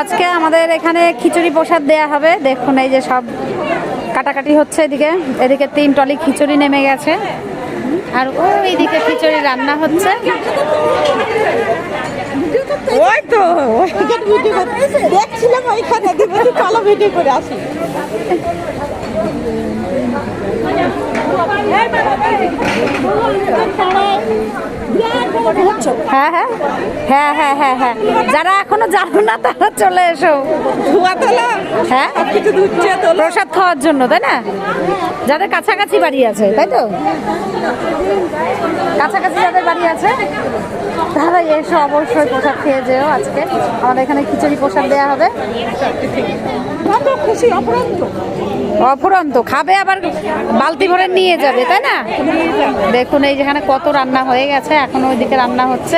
আজকে আমাদের এখানে খিচুড়ি প্রসাদ দেয়া হবে। দেখুন এই যে সব কাটাকাটি হচ্ছে, এদিকে এদিকে 3 টলি খিচুড়ি নেমে গেছে, আর ওইদিকে খিচুড়ি রান্না হচ্ছে। ওই তো দেখছিলাম ওইখানে, চলো ভিডিও করে আসি। হ্যাঁ হ্যাঁ হ্যাঁ হ্যাঁ হ্যাঁ হ্যাঁ, যারা এখনো জানো না তারা চলে এসো। হ্যাঁ, প্রসাদ খাওয়ার জন্য, তাই না? যাদের কাছাকাছি বাড়ি আছে, তাই তো, কাছাকাছি যাদের বাড়ি আছে তারা এসো, অবশ্যই প্রসাদ খেয়ে যেও। আজকে আমাদের এখানে খিচুড়ি প্রসাদ দেওয়া হবে। খুশি অপরন্ত অফুরন্ত খাবে, আবার বালতি ভরে নিয়ে যাবে, তাই না? দেখুন এই যেখানে কত রান্না হয়ে গেছে, এখনো ওইদিকে রান্না হচ্ছে।